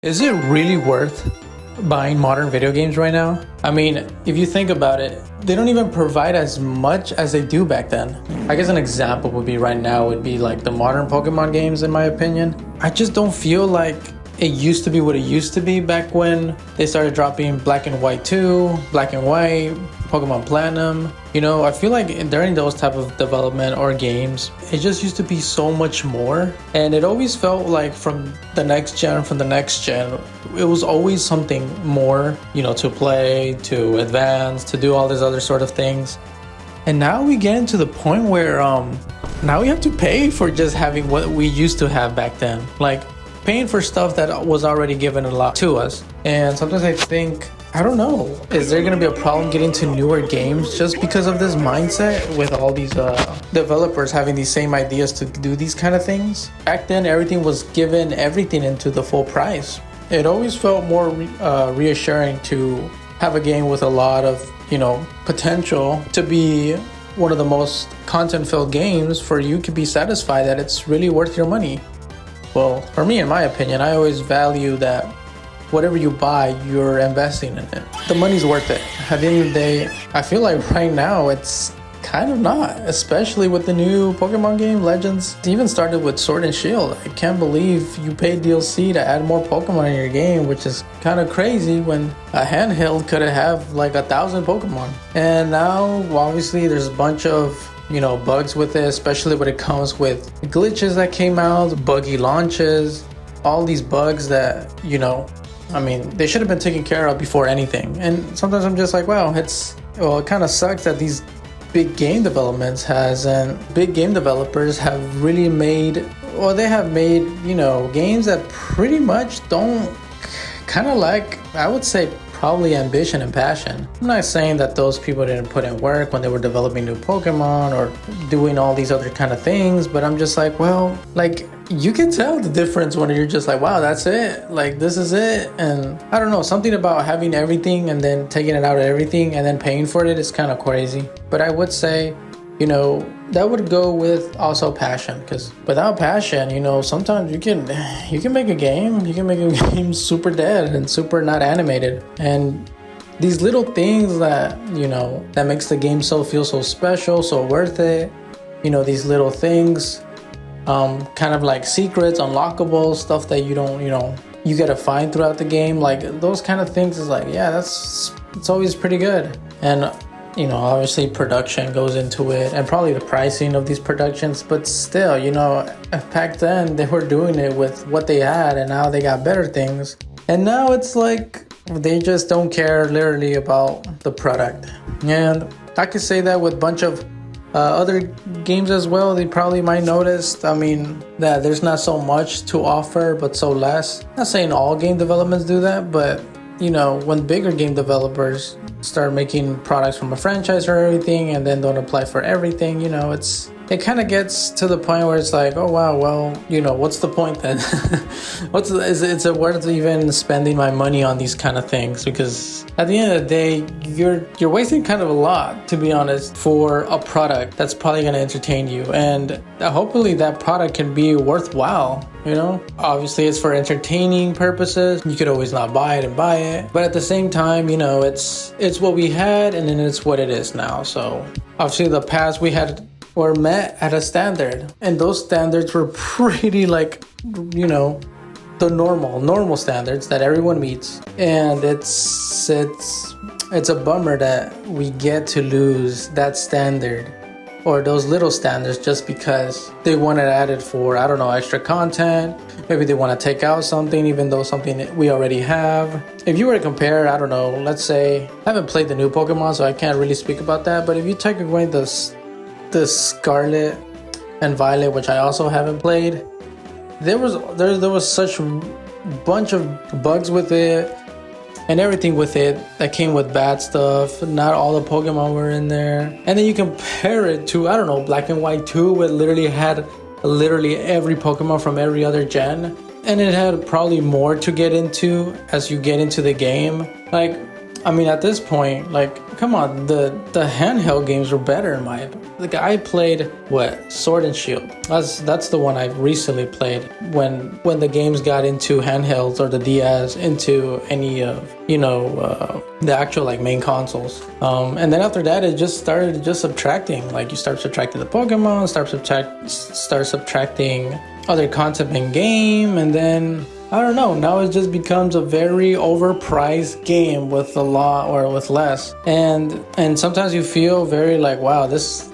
Is it really worth buying modern video games right now? I mean, if you think about it, they don't even provide as much as they do back then. I guess an example would be right now would be like the modern Pokemon games, in my opinion. I just don't feel like it used to be what it used to be back when they started dropping Black and White 2, Black and White, Pokemon Platinum. You know, I feel like during those type of development or games, it just used to be so much more. And it always felt like from the next gen, it was always something more, you know, to play, to advance, to do all these other sort of things. And now we get into the point where now we have to pay for just having what we used to have back then. Like, paying for stuff that was already given a lot to us. And sometimes I think, I don't know, is there gonna be a problem getting to newer games just because of this mindset with all these developers having these same ideas to do these kind of things? Back then, everything was given everything into the full price. It always felt more reassuring to have a game with a lot of, you know, potential to be one of the most content-filled games for you to be satisfied that it's really worth your money. Well, for me, in my opinion, I always value that whatever you buy, you're investing in it. The money's worth it. At the end of the day, I feel like right now it's kind of not, especially with the new Pokemon game, Legends. It even started with Sword and Shield. I can't believe you paid DLC to add more Pokemon in your game, which is kind of crazy when a handheld could have like 1,000 Pokemon. And now, obviously, there's a bunch of bugs with it, especially when it comes with glitches that came out, buggy launches, all these bugs that, I mean, they should have been taken care of before anything. And sometimes I'm just like, wow, it kind of sucks that these big game developers have really made, or they have made, games that pretty much don't kind of like, I would say, probably ambition and passion. I'm not saying that those people didn't put in work when they were developing new Pokemon or doing all these other kind of things, but I'm just like, well, like, you can tell the difference when you're just like, wow, that's it, like, this is it. And I don't know, something about having everything and then taking it out of everything and then paying for it is kind of crazy. But I would say, that would go with also passion, because without passion, sometimes you can make a game super dead and super not animated. And these little things that that makes the game feel so special, so worth it, these little things, kind of like secrets, unlockable stuff that you don't you gotta find throughout the game, like those kind of things is like, yeah, it's always pretty good. And obviously production goes into it and probably the pricing of these productions, but still, back then they were doing it with what they had, and now they got better things. And now it's like they just don't care literally about the product. And I could say that with a bunch of other games as well. They probably might notice, I mean, that there's not so much to offer, but so less. Not saying all game developments do that, but when bigger game developers start making products from a franchise or everything and then don't apply for everything, it kind of gets to the point where it's like, oh wow, well, what's the point then? Is it worth even spending my money on these kind of things? Because at the end of the day, you're wasting kind of a lot, to be honest, for a product that's probably going to entertain you, and hopefully that product can be worthwhile. Obviously it's for entertaining purposes. You could always not buy it, but at the same time, it's what we had, and then it's what it is now. So obviously the past we had were met at a standard, and those standards were pretty like the normal standards that everyone meets. And it's a bummer that we get to lose that standard or those little standards just because they want it added for, I don't know, extra content. Maybe they want to take out something, even though something we already have. If you were to compare, I don't know, let's say, I haven't played the new Pokemon, so I can't really speak about that, but if you take away the Scarlet and Violet, which I also haven't played, there was such bunch of bugs with it and everything with it that came with bad stuff. Not all the Pokemon were in there. And then you compare it to, I don't know, Black and White 2, where it literally had every Pokemon from every other gen. And it had probably more to get into as you get into the game. Like, I mean, at this point, like, come on, the handheld games were better in my opinion. Like, I played what, Sword and Shield. That's the one I recently played when the games got into handhelds or the DS into any of the actual like main consoles. And then after that, it just started just subtracting. Like, you start subtracting the Pokemon, start subtracting other content in game, and then I don't know. Now it just becomes a very overpriced game with a lot or with less, and sometimes you feel very like, wow, this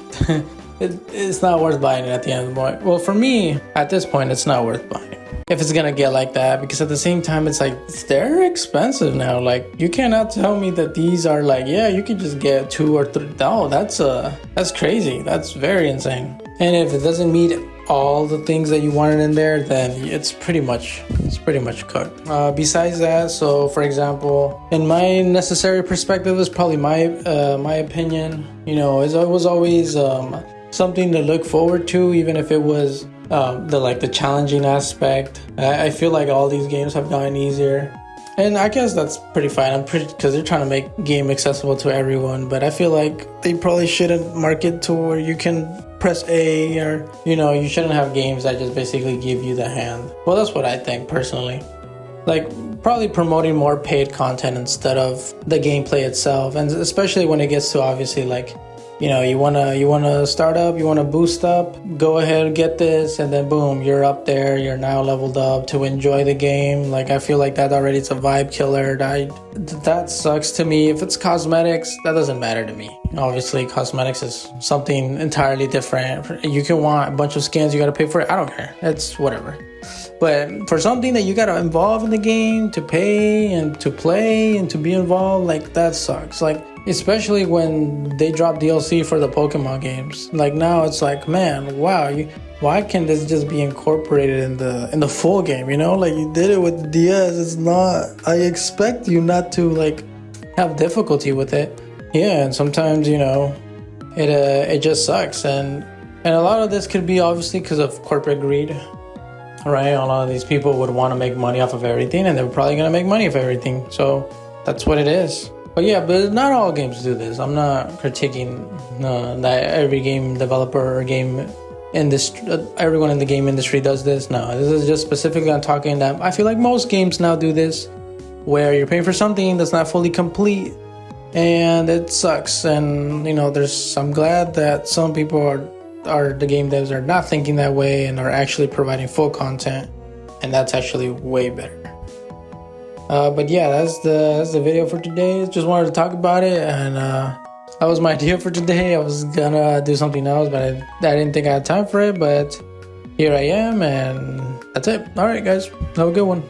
it's not worth buying it at the end of the point. Well, for me, at this point, it's not worth buying if it's gonna get like that, because at the same time, it's like they're expensive now. Like, you cannot tell me that these are like, yeah, you can just get 2 or 3. No, that's crazy. That's very insane. And if it doesn't meet all the things that you wanted in there, then it's pretty much cooked. Besides that, so for example, in my necessary perspective, is probably my opinion. It was always something to look forward to, even if it was the challenging aspect. I feel like all these games have gotten easier, and I guess that's pretty fine. Because they're trying to make game accessible to everyone, but I feel like they probably shouldn't market to where you can press A, or you shouldn't have games that just basically give you the hand. Well, that's what I think personally. Like, probably promoting more paid content instead of the gameplay itself, and especially when it gets to obviously like you wanna start up, you wanna boost up, go ahead and get this, and then boom, you're up there, you're now leveled up to enjoy the game. Like, I feel like that already is a vibe killer. That sucks to me. If it's cosmetics, that doesn't matter to me. Obviously, cosmetics is something entirely different. You can want a bunch of skins, you gotta pay for it. I don't care. It's whatever. But for something that you gotta involve in the game to pay and to play and to be involved, like, that sucks. Like, especially when they drop DLC for the Pokemon games. Like, now it's like, man, wow, why can't this just be incorporated in the full game? Like, you did it with the DS. It's not. I expect you not to like have difficulty with it. Yeah, and sometimes it just sucks, and a lot of this could be obviously because of corporate greed. Right, a lot of these people would want to make money off of everything, and they're probably gonna make money off everything. So that's what it is. But yeah, but not all games do this. I'm not critiquing that every game developer or game industry, everyone in the game industry does this. No, this is just specifically on talking that I feel like most games now do this, where you're paying for something that's not fully complete, and it sucks. And I'm glad that some people are the game devs are not thinking that way and are actually providing full content, and that's actually way better. But yeah, that's the video for today. Just wanted to talk about it, and that was my idea for today. I was gonna do something else, but I didn't think I had time for it. But here I am, and that's it. All right, guys, have a good one.